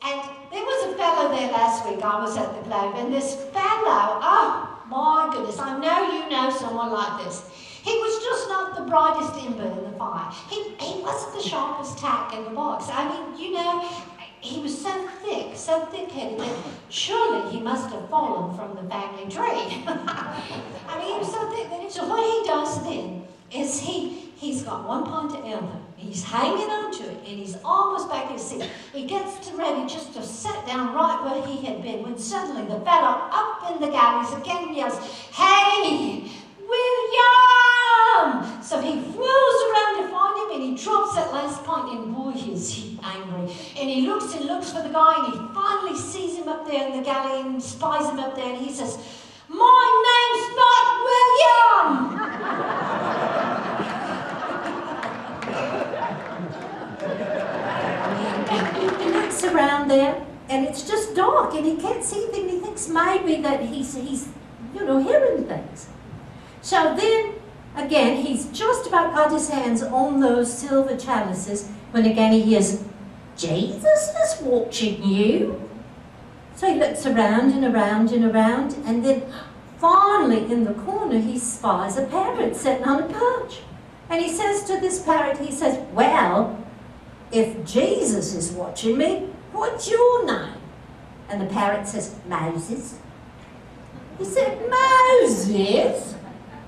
And there was a fellow there last week, I was at the Globe, and this fellow, oh my goodness, I know you know someone like this. He was just not the brightest ember in the fire. He wasn't the sharpest tack in the box. I mean, you know, he was so thick-headed that surely he must have fallen from the family tree. I mean, he was so thick that so what he does then is he's got one pointed elbow. He's hanging onto it, and he's almost back in his seat. He gets ready just to sit down right where he had been when suddenly the fellow up in the galleries again yells, "Hey, William!" So he whirls around to find him, and he drops that last point, and boy, is he angry. And he looks for the guy, and he finally sees him up there in the galley and spies him up there, and he says, "My name's not William!" He looks around there, and it's just dark, and he can't see anything. He thinks maybe that he's hearing things. So then, again, he's just about got his hands on those silver chalices when again he hears, "Jesus is watching you." So he looks around and around and around, and then finally in the corner he spies a parrot sitting on a perch. And he says to this parrot, he says, "Well, if Jesus is watching me, what's your name?" And the parrot says, "Moses." He said, "Moses?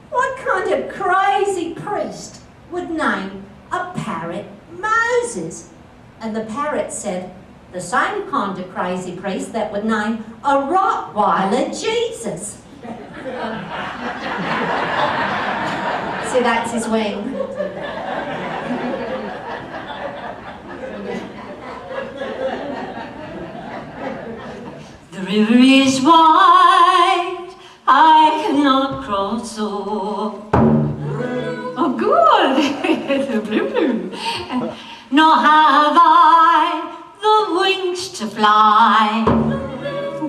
What kind of crazy priest would name a parrot Moses?" And the parrot said, "The same kind of crazy priest that would name a Rottweiler Jesus." See, that's his wing. The river is wide, I cannot cross o'er. Oh, good, the blue. Nor have I the wings to fly.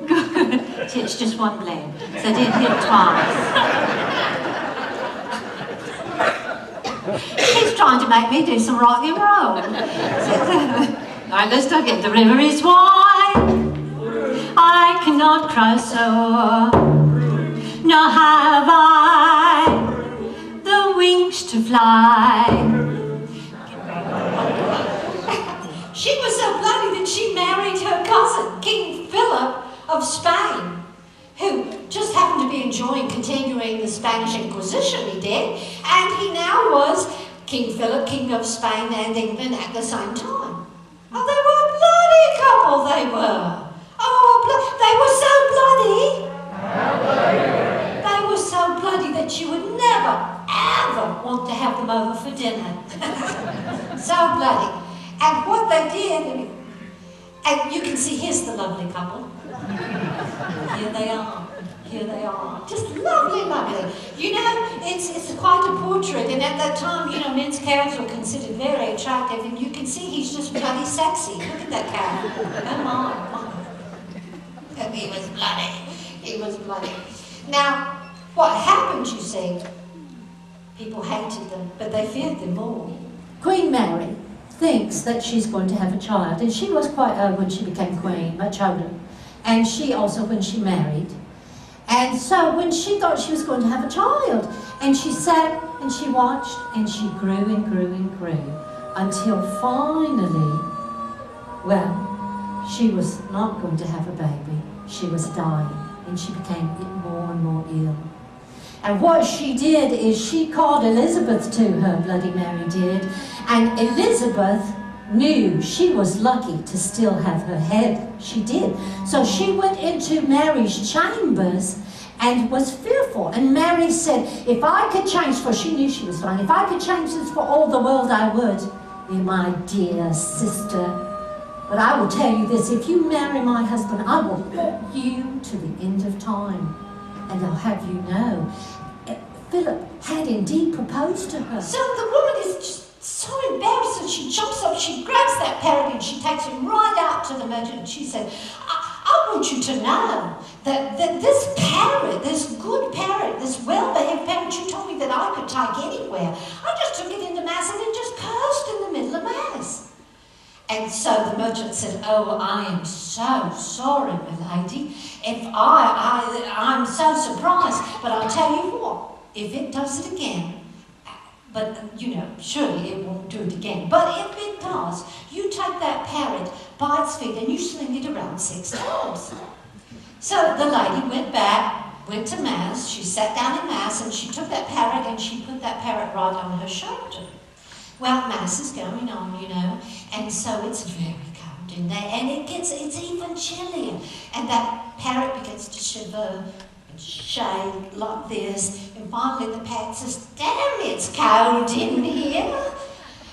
Good. See, it's just one blade, so I did hit twice. He's trying to make me do some rock and roll. Alright, let's start again. The river is wide, I cannot cross o'er, nor have I the wings to fly. She was so bloody that she married her cousin, King Philip of Spain, who just happened to be enjoying continuing the Spanish Inquisition, he did, and he now was King Philip, King of Spain and England at the same time. Oh, they were a bloody couple, they were. Oh, they were so bloody. They were so bloody that you would never, ever want to have them over for dinner. So bloody. And what they did, and you can see, here's the lovely couple. Here they are. Here they are. Just lovely, lovely. You know, it's quite a portrait, and at that time, you know, men's calves were considered very attractive, and you can see he's just bloody sexy. Look at that calf. Oh my. And he was bloody. He was bloody. Now, what happened, you see, people hated them, but they feared them more. Queen Mary thinks that she's going to have a child, and she was quite old when she became queen, much older, and she also when she married. And so when she thought she was going to have a child, and she sat and she watched and she grew and grew and grew until finally, well, she was not going to have a baby. She was dying, and she became more and more ill. And what she did is she called Elizabeth to her, Bloody Mary did, and Elizabeth knew she was lucky to still have her head. She did. So she went into Mary's chambers and was fearful. And Mary said, if I could change, for she knew she was dying, if I could change this for all the world, I would. My dear sister, but I will tell you this, if you marry my husband, I will walk you to the end of time. And I'll have you know, Philip had indeed proposed to her. So the woman is just so embarrassed that she jumps up, she grabs that parrot and she takes him right out to the merchant and she said, I want you to know that this parrot, this good parrot, this well-behaved parrot you told me that I could take anywhere, I just took it into Mass and it just cursed in the middle of Mass. And so the merchant said, "Oh, I am so sorry, my lady. I'm so surprised, but I'll tell you what, if it does it again, but, surely it won't do it again. But if it does, you take that parrot by its feet and you sling it around 6 times." So the lady went to Mass, she sat down in Mass, and she took that parrot and she put that parrot right on her shoulder. Well, Mass is going on, and so it's very cold in there, and it's even chillier, and that parrot begins to shiver and shake like this, and finally the parrot says, "Damn, it's cold in here."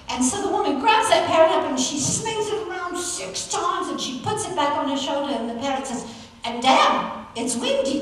And so the woman grabs that parrot up and she slings it around 6 times, and she puts it back on her shoulder, and the parrot says, "And damn, it's windy